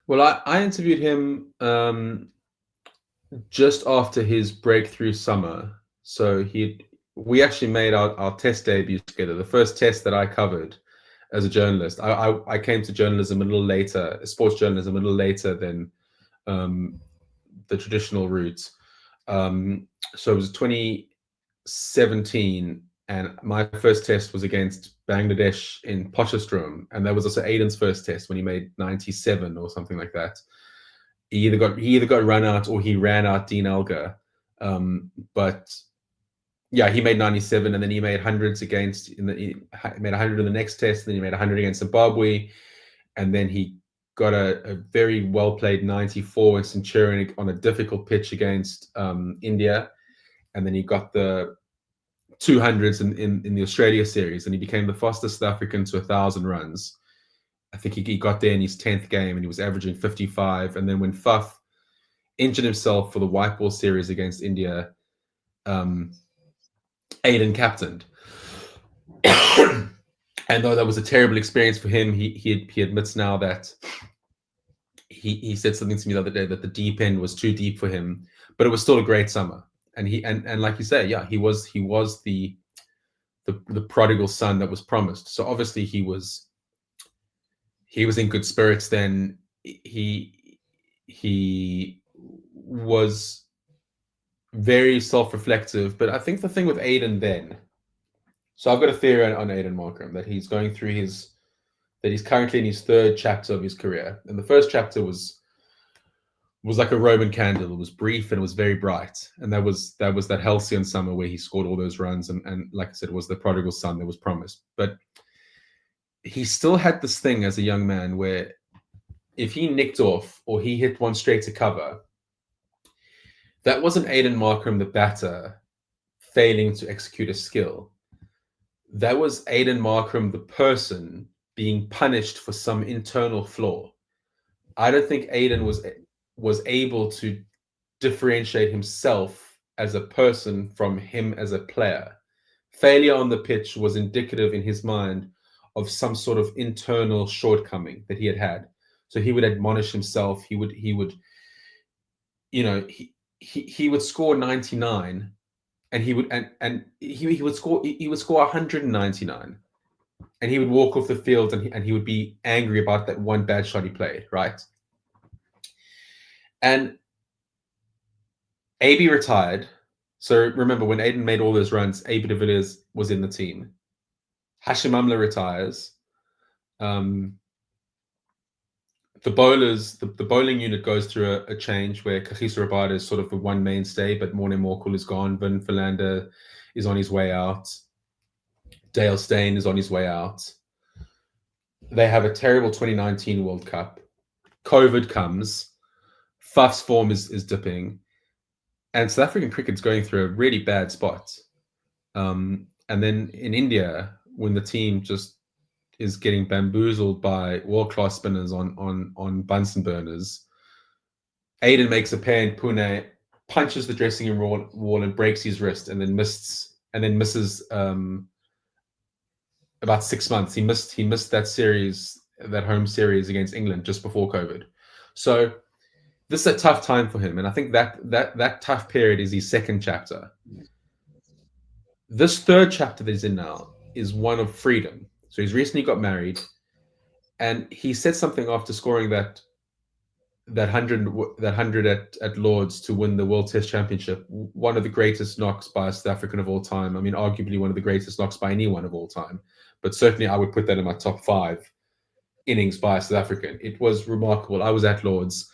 Well, I interviewed him just after his breakthrough summer. So we actually made our test debuts together. The first test that I covered as a journalist. I came to journalism a little later, sports journalism a little later than um, the traditional route. So it was 2017, and my first test was against Bangladesh in Potchefstroom, and that was also Aiden's first test when he made 97 or something like that. He either got run out or he ran out Dean Elgar. But yeah, he made 97, and then he made hundreds against he made 100 in the next test, and then he made 100 against Zimbabwe, and then he got a very well played 94 in Centurion on a difficult pitch against India, and then he got the 200s in the Australia series, and he became the fastest South African to 1,000 runs. I think he got there in his 10th game, and he was averaging 55. And then when Faf injured himself for the white ball series against India, Aiden captained. And though that was a terrible experience for him, he admits now that he said something to me the other day that the deep end was too deep for him, but it was still a great summer. And and like you say, yeah, he was the prodigal son that was promised. So obviously he was in good spirits then. He was very self-reflective. But I think the thing with Aiden then, so I've got a theory on Aiden Markram that he's going through that he's currently in his third chapter of his career. And the first chapter was like a Roman candle. It was brief and it was very bright. And that was that halcyon summer where he scored all those runs. And like I said, it was the prodigal son that was promised. But he still had this thing as a young man where if he nicked off or he hit one straight to cover, that wasn't Aiden Markram, the batter, failing to execute a skill. That was Aiden Markram, the person, being punished for some internal flaw. I don't think Aiden was able to differentiate himself as a person from him as a player. Failure on the pitch was indicative in his mind of some sort of internal shortcoming that he had. So he would admonish himself. He would, he would score 99, and he would score 199, and he would walk off the field, and he would be angry about that one bad shot he played, right? And AB retired. So remember, when Aiden made all those runs, AB de Villiers was in the team. Hashim Amla retires. The bowlers, the bowling unit goes through a change where Kagiso Rabada is sort of the one mainstay, but Morne Morkel is gone. Vin Philander is on his way out. Dale Steyn is on his way out. They have a terrible 2019 World Cup. COVID comes. Faf's form is dipping. And South African cricket's going through a really bad spot. And then in India, when the team just is getting bamboozled by world-class spinners on Bunsen burners, Aiden makes a pair in Pune, punches the dressing room wall and breaks his wrist, and then misses about 6 months. He missed that home series against England just before COVID. So this is a tough time for him, and I think that tough period is his second chapter. This third chapter that he's in now is one of freedom. So he's recently got married, and he said something after scoring that 100 at Lords to win the World Test Championship. One of the greatest knocks by a South African of all time. I mean, arguably one of the greatest knocks by anyone of all time. But certainly I would put that in my top 5 innings by a South African. It was remarkable. I was at Lords.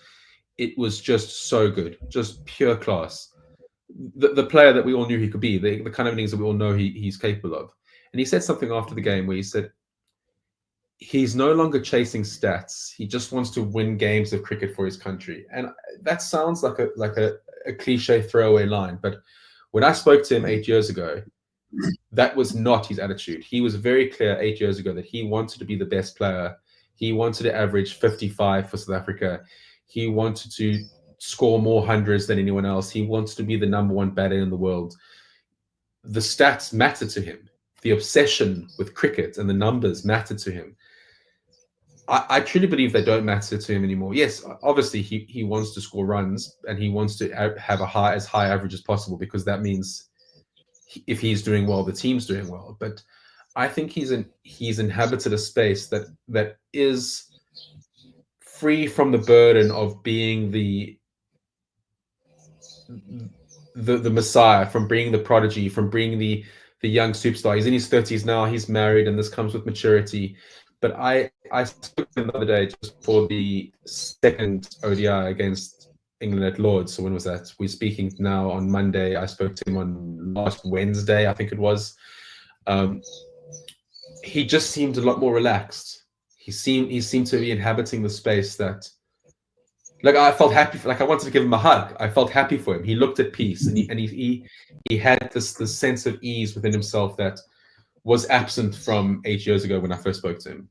It was just so good, just pure class. The player that we all knew he could be, the kind of innings that we all know he's capable of. And he said something after the game where he said he's no longer chasing stats. He just wants to win games of cricket for his country. And that sounds like a cliche throwaway line. But when I spoke to him 8 years ago, that was not his attitude. He was very clear 8 years ago that he wanted to be the best player. He wanted to average 55 for South Africa. He wanted to score more hundreds than anyone else. He wants to be the number 1 batter in the world. The stats matter to him. The obsession with cricket and the numbers matter to him. I truly believe they don't matter to him anymore. Yes, obviously he wants to score runs and he wants to have a high average as possible, because that means if he's doing well, the team's doing well. But I think he's inhabited a space that is free from the burden of being the messiah, from being the prodigy, from being the young superstar. He's in his 30s now. He's married, and this comes with maturity. But I spoke to him the other day just for the second ODI against England at Lords. So when was that? We're speaking now on Monday. I spoke to him on last Wednesday, I think it was. Um, he just seemed a lot more relaxed. He seemed to be inhabiting the space that, like, I felt happy for, like I wanted to give him a hug. I felt happy for him. He looked at peace, and he had this sense of ease within himself that was absent from 8 years ago when I first spoke to him.